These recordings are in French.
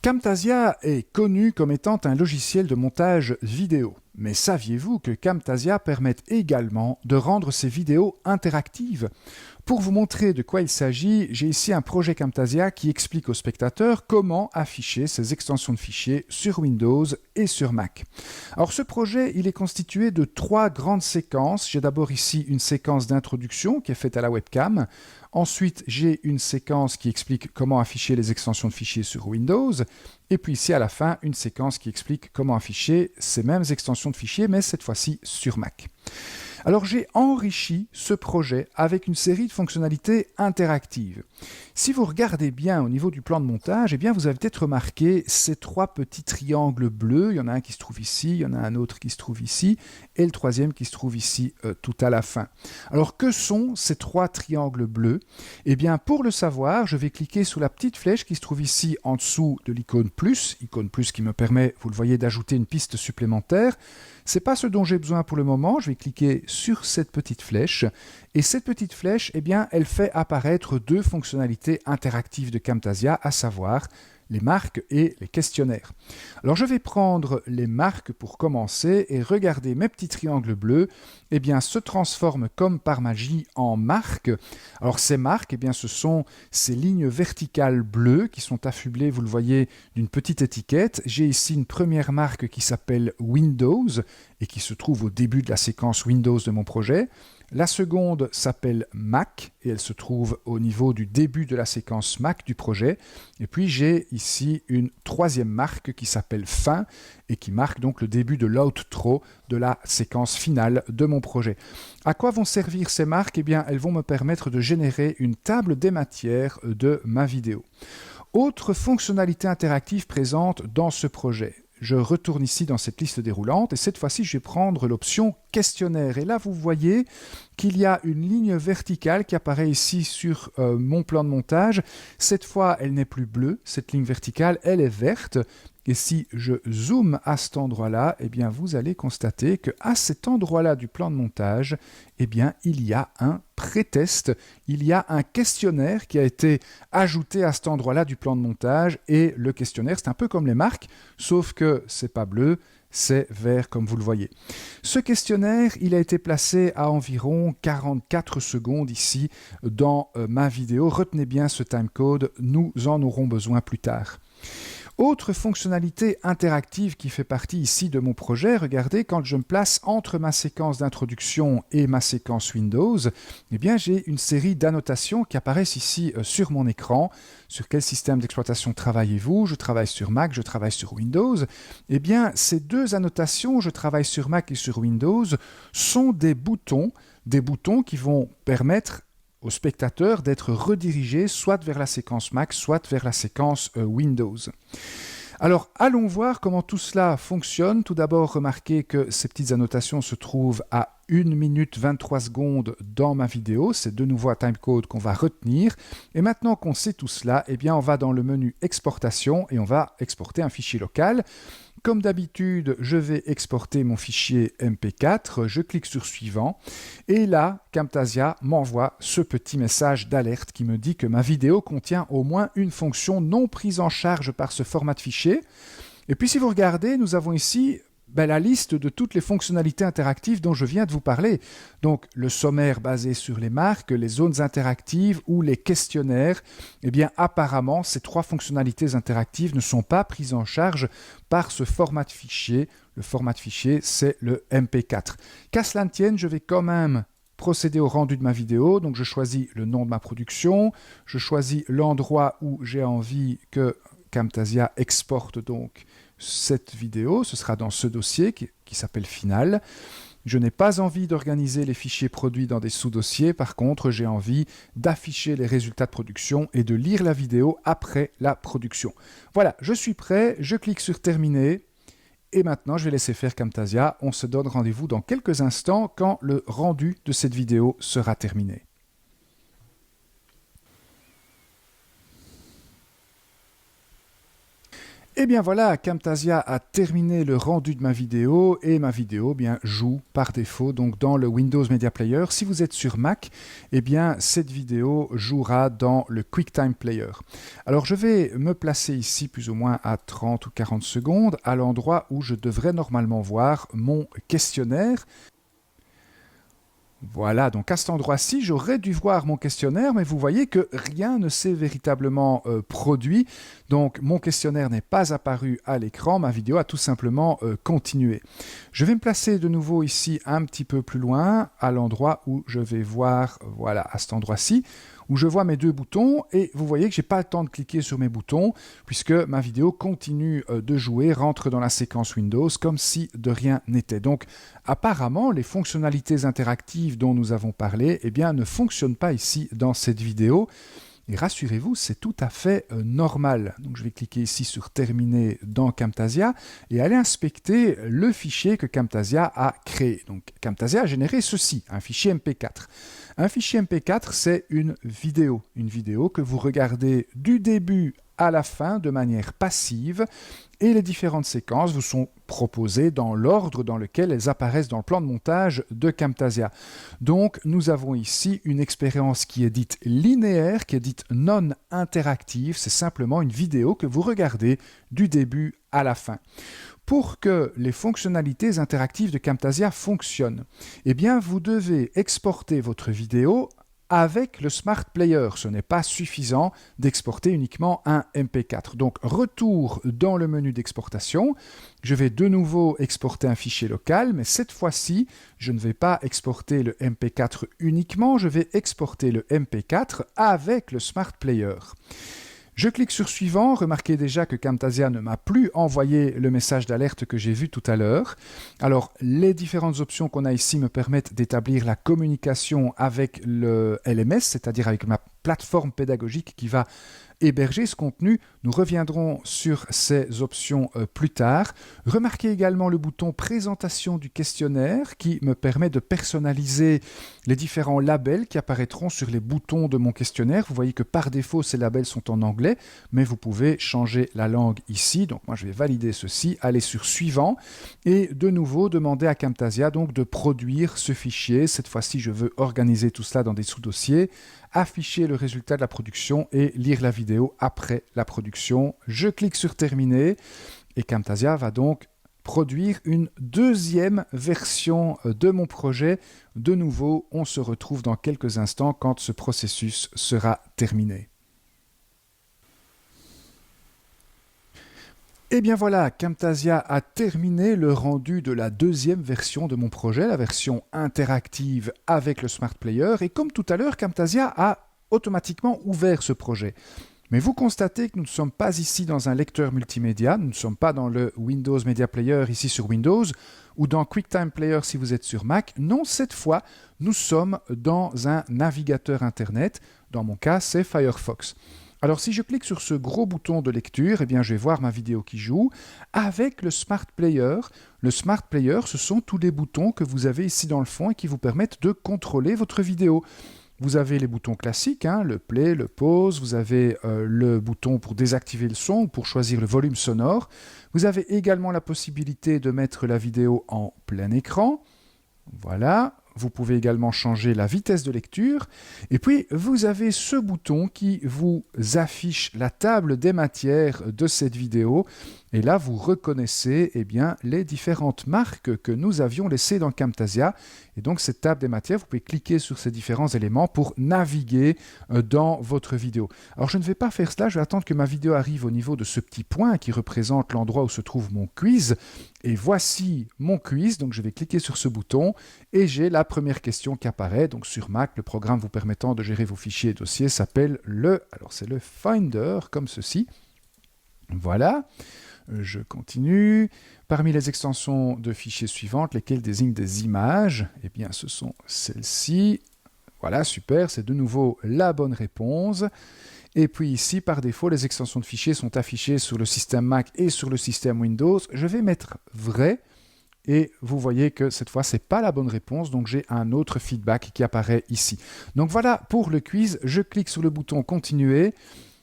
Camtasia est connu comme étant un logiciel de montage vidéo. Mais saviez-vous que Camtasia permet également de rendre ces vidéos interactives? Pour vous montrer de quoi il s'agit, j'ai ici un projet Camtasia qui explique aux spectateurs comment afficher ces extensions de fichiers sur Windows et sur Mac. Alors ce projet, il est constitué de 3 grandes séquences. J'ai d'abord ici une séquence d'introduction qui est faite à la webcam. Ensuite, j'ai une séquence qui explique comment afficher les extensions de fichiers sur Windows. Et puis ici, à la fin, une séquence qui explique comment afficher ces mêmes extensions de fichiers, mais cette fois-ci sur Mac. Alors j'ai enrichi ce projet avec une série de fonctionnalités interactives. Si vous regardez bien au niveau du plan de montage, eh bien vous avez peut-être remarqué ces 3 petits triangles bleus. Il y en a un qui se trouve ici, il y en a un autre qui se trouve ici, et le troisième qui se trouve ici tout à la fin. Alors que sont ces 3 triangles bleus? Eh bien pour le savoir, je vais cliquer sur la petite flèche qui se trouve ici en dessous de l'icône plus qui me permet, vous le voyez, d'ajouter une piste supplémentaire. Ce n'est pas ce dont j'ai besoin pour le moment. Je vais cliquer sur cette petite flèche. Et cette petite flèche, eh bien, elle fait apparaître 2 fonctionnalités interactives de Camtasia, à savoir les marques et les questionnaires. Alors je vais prendre les marques pour commencer et regardez mes petits triangles bleus, eh bien, se transforment comme par magie en marques. Alors ces marques, eh bien, ce sont ces lignes verticales bleues qui sont affublées, vous le voyez, d'une petite étiquette. J'ai ici une première marque qui s'appelle Windows et qui se trouve au début de la séquence Windows de mon projet. La seconde s'appelle Mac et elle se trouve au niveau du début de la séquence Mac du projet. Et puis j'ai ici une troisième marque qui s'appelle Fin et qui marque donc le début de l'outro de la séquence finale de mon projet. À quoi vont servir ces marques? Eh bien, elles vont me permettre de générer une table des matières de ma vidéo. Autre fonctionnalité interactive présente dans ce projet. Je retourne ici dans cette liste déroulante et cette fois-ci, je vais prendre l'option questionnaire. Et là, vous voyez qu'il y a une ligne verticale qui apparaît ici sur mon plan de montage. Cette fois, elle n'est plus bleue, cette ligne verticale, elle est verte. Et si je zoome à cet endroit-là, eh bien, vous allez constater qu'à cet endroit-là du plan de montage, eh bien, il y a un pré-test, il y a un questionnaire qui a été ajouté à cet endroit-là du plan de montage. Et le questionnaire, c'est un peu comme les marques, sauf que c'est pas bleu, c'est vert comme vous le voyez. Ce questionnaire, il a été placé à environ 44 secondes ici dans ma vidéo. Retenez bien ce timecode, nous en aurons besoin plus tard. Autre fonctionnalité interactive qui fait partie ici de mon projet, regardez, quand je me place entre ma séquence d'introduction et ma séquence Windows, eh bien j'ai une série d'annotations qui apparaissent ici sur mon écran. Sur quel système d'exploitation travaillez-vous? Je travaille sur Mac, je travaille sur Windows. Eh bien, ces 2 annotations, je travaille sur Mac et sur Windows, sont des boutons qui vont permettre au spectateur d'être redirigé soit vers la séquence Mac, soit vers la séquence Windows. Alors, allons voir comment tout cela fonctionne. Tout d'abord, remarquez que ces petites annotations se trouvent à 1 minute 23 secondes dans ma vidéo. C'est de nouveau un timecode qu'on va retenir. Et maintenant qu'on sait tout cela, eh bien, on va dans le menu Exportation et on va exporter un fichier local. Comme d'habitude, je vais exporter mon fichier MP4, je clique sur Suivant, et là, Camtasia m'envoie ce petit message d'alerte qui me dit que ma vidéo contient au moins une fonction non prise en charge par ce format de fichier. Et puis si vous regardez, nous avons ici la liste de toutes les fonctionnalités interactives dont je viens de vous parler. Donc le sommaire basé sur les marques, les zones interactives ou les questionnaires. Eh bien apparemment, ces 3 fonctionnalités interactives ne sont pas prises en charge par ce format de fichier. Le format de fichier, c'est le MP4. Qu'à cela ne tienne, je vais quand même procéder au rendu de ma vidéo. Donc je choisis le nom de ma production, je choisis l'endroit où j'ai envie que Camtasia exporte donc cette vidéo, ce sera dans ce dossier qui s'appelle Final. Je n'ai pas envie d'organiser les fichiers produits dans des sous-dossiers, par contre j'ai envie d'afficher les résultats de production et de lire la vidéo après la production. Voilà, je suis prêt, je clique sur Terminer et maintenant je vais laisser faire Camtasia. On se donne rendez-vous dans quelques instants quand le rendu de cette vidéo sera terminé. Et bien voilà, Camtasia a terminé le rendu de ma vidéo et ma vidéo joue par défaut donc dans le Windows Media Player. Si vous êtes sur Mac, cette vidéo jouera dans le QuickTime Player. Alors je vais me placer ici plus ou moins à 30 ou 40 secondes à l'endroit où je devrais normalement voir mon questionnaire. Voilà, donc à cet endroit-ci, j'aurais dû voir mon questionnaire, mais vous voyez que rien ne s'est véritablement produit. Donc mon questionnaire n'est pas apparu à l'écran, ma vidéo a tout simplement continué. Je vais me placer de nouveau ici un petit peu plus loin, à l'endroit où je vais voir, voilà, à cet endroit-ci, où je vois mes deux boutons, et vous voyez que je n'ai pas le temps de cliquer sur mes boutons, puisque ma vidéo continue de jouer, rentre dans la séquence Windows, comme si de rien n'était. Donc, apparemment, les fonctionnalités interactives dont nous avons parlé, ne fonctionnent pas ici dans cette vidéo. Et rassurez-vous, c'est tout à fait normal. Donc je vais cliquer ici sur Terminer dans Camtasia et aller inspecter le fichier que Camtasia a créé. Donc Camtasia a généré ceci, un fichier MP4. Un fichier MP4, c'est une vidéo que vous regardez du début à la fin de manière passive et les différentes séquences vous sont proposées dans l'ordre dans lequel elles apparaissent dans le plan de montage de Camtasia. Donc nous avons ici une expérience qui est dite linéaire, qui est dite non interactive, c'est simplement une vidéo que vous regardez du début à la fin. Pour que les fonctionnalités interactives de Camtasia fonctionnent, vous devez exporter votre vidéo avec le Smart Player. Ce n'est pas suffisant d'exporter uniquement un MP4. Donc, retour dans le menu d'exportation. Je vais de nouveau exporter un fichier local, mais cette fois-ci, je ne vais pas exporter le MP4 uniquement, je vais exporter le MP4 avec le Smart Player. Je clique sur Suivant, remarquez déjà que Camtasia ne m'a plus envoyé le message d'alerte que j'ai vu tout à l'heure. Alors, les différentes options qu'on a ici me permettent d'établir la communication avec le LMS, c'est-à-dire avec ma plateforme pédagogique qui va héberger ce contenu. Nous reviendrons sur ces options plus tard. Remarquez également le bouton Présentation du questionnaire qui me permet de personnaliser les différents labels qui apparaîtront sur les boutons de mon questionnaire. Vous voyez que par défaut, ces labels sont en anglais, mais vous pouvez changer la langue ici. Donc moi, je vais valider ceci, aller sur Suivant et de nouveau demander à Camtasia donc, de produire ce fichier. Cette fois-ci, je veux organiser tout cela dans des sous-dossiers, afficher le résultat de la production et lire la vidéo après la production. Je clique sur Terminer et Camtasia va donc produire une deuxième version de mon projet. De nouveau, on se retrouve dans quelques instants quand ce processus sera terminé. Et bien voilà, Camtasia a terminé le rendu de la deuxième version de mon projet, la version interactive avec le Smart Player. Et comme tout à l'heure, Camtasia a automatiquement ouvert ce projet. Mais vous constatez que nous ne sommes pas ici dans un lecteur multimédia, nous ne sommes pas dans le Windows Media Player ici sur Windows, ou dans QuickTime Player si vous êtes sur Mac. Non, cette fois, nous sommes dans un navigateur Internet. Dans mon cas, c'est Firefox. Alors, si je clique sur ce gros bouton de lecture, je vais voir ma vidéo qui joue. Avec le Smart Player, ce sont tous les boutons que vous avez ici dans le fond et qui vous permettent de contrôler votre vidéo. Vous avez les boutons classiques, le play, le pause, vous avez le bouton pour désactiver le son ou pour choisir le volume sonore. Vous avez également la possibilité de mettre la vidéo en plein écran. Voilà. Vous pouvez également changer la vitesse de lecture. Et puis, vous avez ce bouton qui vous affiche la table des matières de cette vidéo. Et là, vous reconnaissez les différentes marques que nous avions laissées dans Camtasia. Et donc, cette table des matières, vous pouvez cliquer sur ces différents éléments pour naviguer dans votre vidéo. Alors, je ne vais pas faire cela. Je vais attendre que ma vidéo arrive au niveau de ce petit point qui représente l'endroit où se trouve mon quiz. Et voici mon quiz. Donc, je vais cliquer sur ce bouton et j'ai la première question qui apparaît. Donc, sur Mac, le programme vous permettant de gérer vos fichiers et dossiers s'appelle c'est le Finder, comme ceci. Voilà. Je continue. Parmi les extensions de fichiers suivantes, lesquelles désignent des images, ce sont celles-ci. Voilà, super, c'est de nouveau la bonne réponse. Et puis ici, par défaut, les extensions de fichiers sont affichées sur le système Mac et sur le système Windows. Je vais mettre vrai. Et vous voyez que cette fois, ce n'est pas la bonne réponse, donc j'ai un autre feedback qui apparaît ici. Donc voilà pour le quiz. Je clique sur le bouton « Continuer ».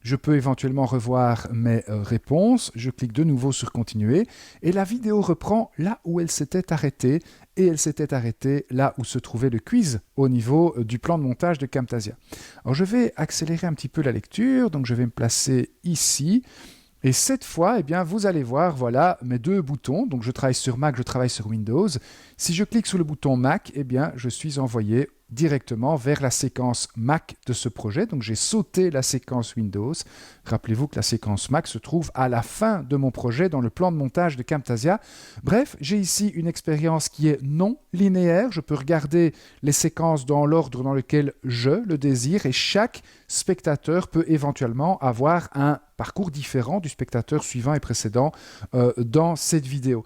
Je peux éventuellement revoir mes réponses. Je clique de nouveau sur continuer et la vidéo reprend là où elle s'était arrêtée et elle s'était arrêtée là où se trouvait le quiz au niveau du plan de montage de Camtasia. Alors je vais accélérer un petit peu la lecture, donc je vais me placer ici. Et cette fois, eh bien, vous allez voir, voilà, mes deux boutons. Donc, je travaille sur Mac, je travaille sur Windows. Si je clique sur le bouton Mac, eh bien, je suis envoyé directement vers la séquence Mac de ce projet. Donc, j'ai sauté la séquence Windows. Rappelez-vous que la séquence Mac se trouve à la fin de mon projet dans le plan de montage de Camtasia. Bref, j'ai ici une expérience qui est non linéaire. Je peux regarder les séquences dans l'ordre dans lequel je le désire et chaque spectateur peut éventuellement avoir un parcours différent du spectateur suivant et précédent dans cette vidéo.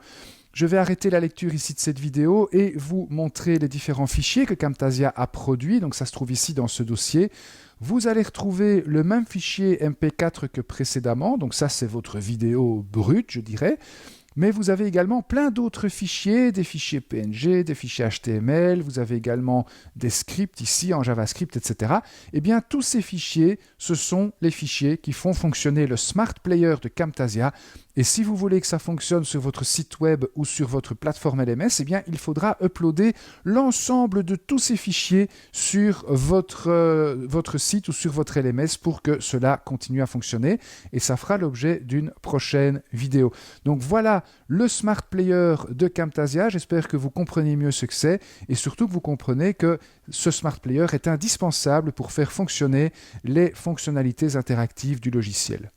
Je vais arrêter la lecture ici de cette vidéo et vous montrer les différents fichiers que Camtasia a produits. Donc ça se trouve ici dans ce dossier. Vous allez retrouver le même fichier MP4 que précédemment. Donc ça, c'est votre vidéo brute, je dirais. Mais vous avez également plein d'autres fichiers, des fichiers PNG, des fichiers HTML, vous avez également des scripts ici en JavaScript, etc. Eh bien, tous ces fichiers, ce sont les fichiers qui font fonctionner le Smart Player de Camtasia. Et si vous voulez que ça fonctionne sur votre site web ou sur votre plateforme LMS, eh bien, il faudra uploader l'ensemble de tous ces fichiers sur votre site ou sur votre LMS pour que cela continue à fonctionner. Et ça fera l'objet d'une prochaine vidéo. Donc voilà le Smart Player de Camtasia. J'espère que vous comprenez mieux ce que c'est et surtout que vous comprenez que ce Smart Player est indispensable pour faire fonctionner les fonctionnalités interactives du logiciel.